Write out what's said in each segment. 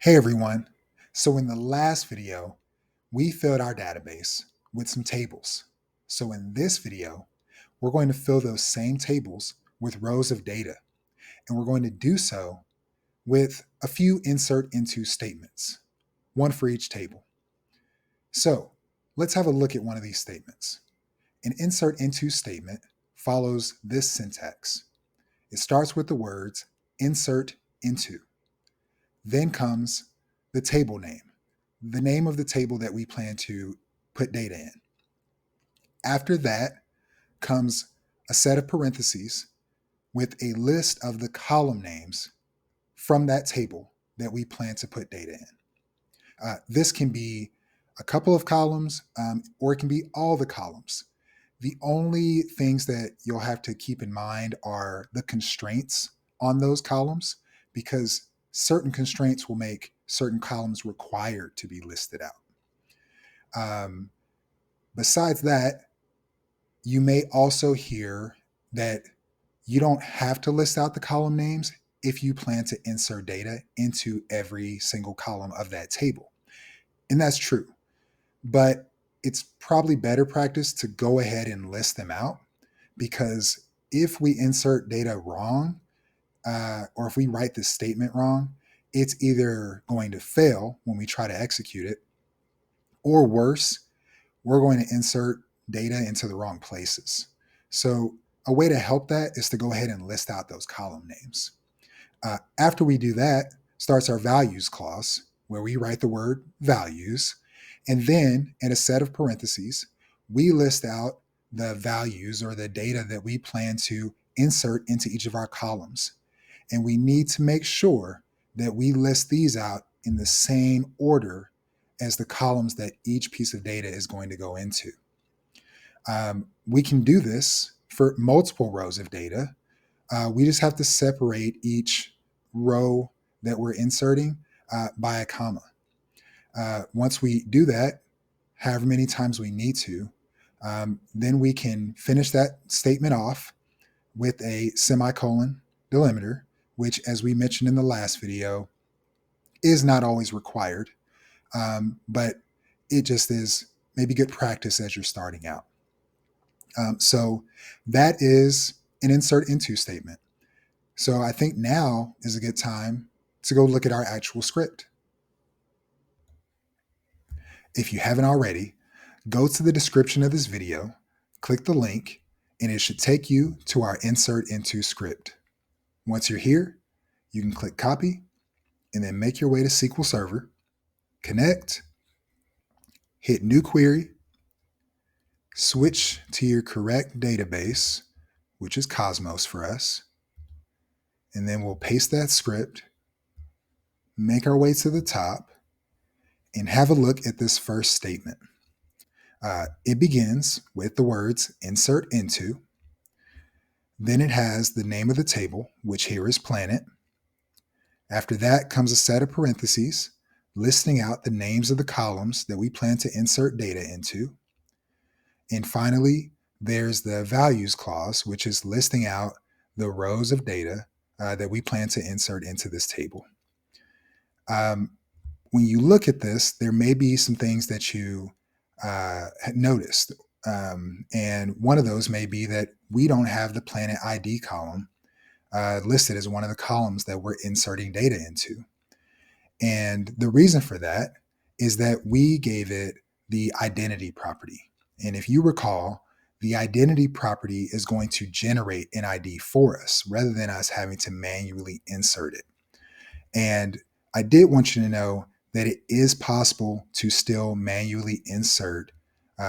Hey everyone. So in the last video, we filled our database with some tables. So in this video, we're going to fill those same tables with rows of data, and we're going to do so with a few insert into statements, one for each table. So let's have a look at one of these statements. An insert into statement follows this syntax. It starts with the words insert into. Then comes the table name, the name of the table that we plan to put data in. After that comes a set of parentheses with a list of the column names from that table that we plan to put data in. This can be a couple of columns, or it can be all the columns. The only things that you'll have to keep in mind are the constraints on those columns, because certain constraints will make certain columns required to be listed out. Besides that, you may also hear that you don't have to list out the column names if you plan to insert data into every single column of that table. And that's true. But it's probably better practice to go ahead and list them out, because if we insert data wrong, or if we write this statement wrong, it's either going to fail when we try to execute it, or worse, we're going to insert data into the wrong places. So a way to help that is to go ahead and list out those column names. After we do that, starts our values clause, where we write the word values. And then in a set of parentheses, we list out the values or the data that we plan to insert into each of our columns. And we need to make sure that we list these out in the same order as the columns that each piece of data is going to go into. We can do this for multiple rows of data. We just have to separate each row that we're inserting by a comma. Once we do that, however many times we need to, then we can finish that statement off with a semicolon delimiter, which, as we mentioned in the last video, is not always required, but it just is maybe good practice as you're starting out. So that is an insert into statement. So I think now is a good time to go look at our actual script. If you haven't already, go to the description of this video, click the link, and it should take you to our insert into script. Once you're here, you can click copy and then make your way to SQL Server, connect, hit new query, switch to your correct database, which is Cosmos for us, and then we'll paste that script, make our way to the top, and have a look at this first statement. It begins with the words insert into. Then it has the name of the table, which here is planet. After that comes a set of parentheses listing out the names of the columns that we plan to insert data into. And finally, there's the values clause, which is listing out the rows of data that we plan to insert into this table. When you look at this, there may be some things that you had noticed. And one of those may be that we don't have the planet ID column listed as one of the columns that we're inserting data into. And the reason for that is that we gave it the identity property. And if you recall, the identity property is going to generate an ID for us rather than us having to manually insert it. And I did want you to know that it is possible to still manually insert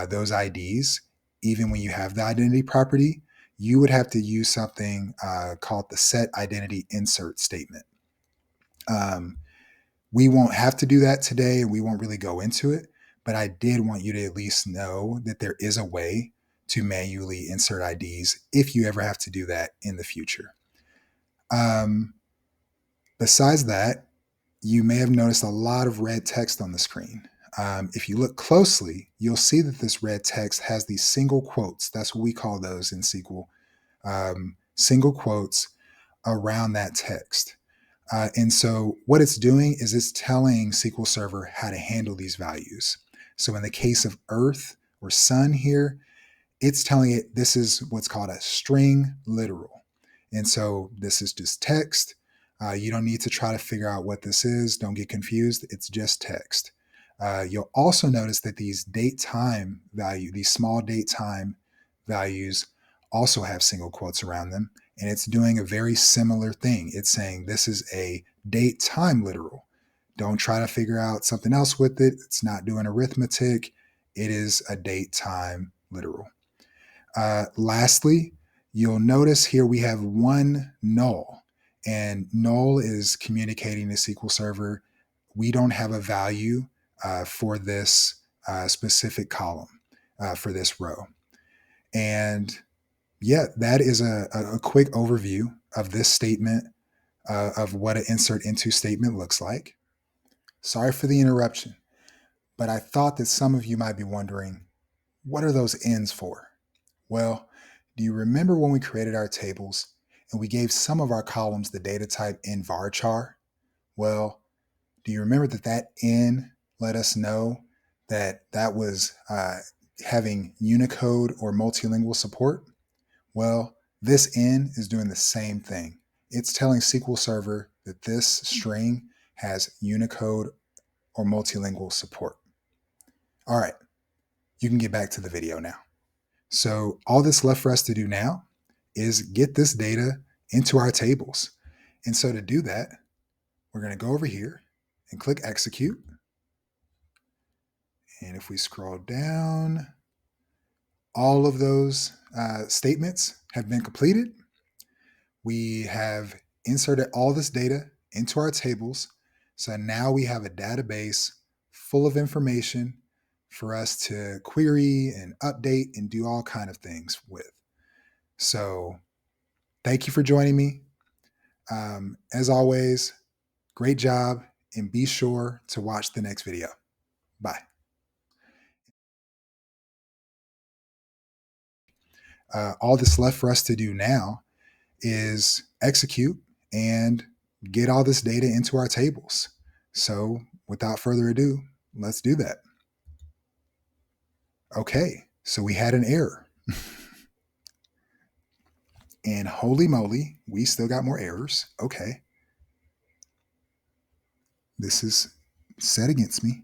those IDs even when you have the identity property. You would have to use something called the set identity insert statement. We won't have to do that today, and we won't really go into it, but I did want you to at least know that there is a way to manually insert IDs if you ever have to do that in the future. Besides that, you may have noticed a lot of red text on the screen. If you look closely, you'll see that this red text has these single quotes. That's what we call those in SQL. Single quotes around that text. And so what it's doing is it's telling SQL Server how to handle these values. So in the case of Earth or Sun here, it's telling it this is what's called a string literal. And so this is just text. You don't need to try to figure out what this is. Don't get confused. It's just text. You'll also notice that these date time value, these small date time values also have single quotes around them. And it's doing a very similar thing. It's saying this is a date time literal. Don't try to figure out something else with it. It's not doing arithmetic. It is a date time literal. Lastly, you'll notice here we have one null, and null is communicating to SQL Server. We don't have a value for this specific column, for this row. And yeah, that is a quick overview of this statement, of what an insert into statement looks like. Sorry for the interruption, but I thought that some of you might be wondering, what are those ends for? Well, do you remember when we created our tables and we gave some of our columns the data type in varchar? Well, do you remember that that N let us know that that was having Unicode or multilingual support? Well, this N is doing the same thing. It's telling SQL Server that this string has Unicode or multilingual support. All right, you can get back to the video now. So all that's left for us to do now is get this data into our tables. And so to do that, we're going to go over here and click execute. And if we scroll down, all of those statements have been completed. We have inserted all this data into our tables. So now we have a database full of information for us to query and update and do all kind of things with. So thank you for joining me. As always, great job, and be sure to watch the next video. Bye. All that's left for us to do now is execute and get all this data into our tables. So without further ado, let's do that. Okay, so we had an error. And holy moly, we still got more errors. Okay. This is set against me.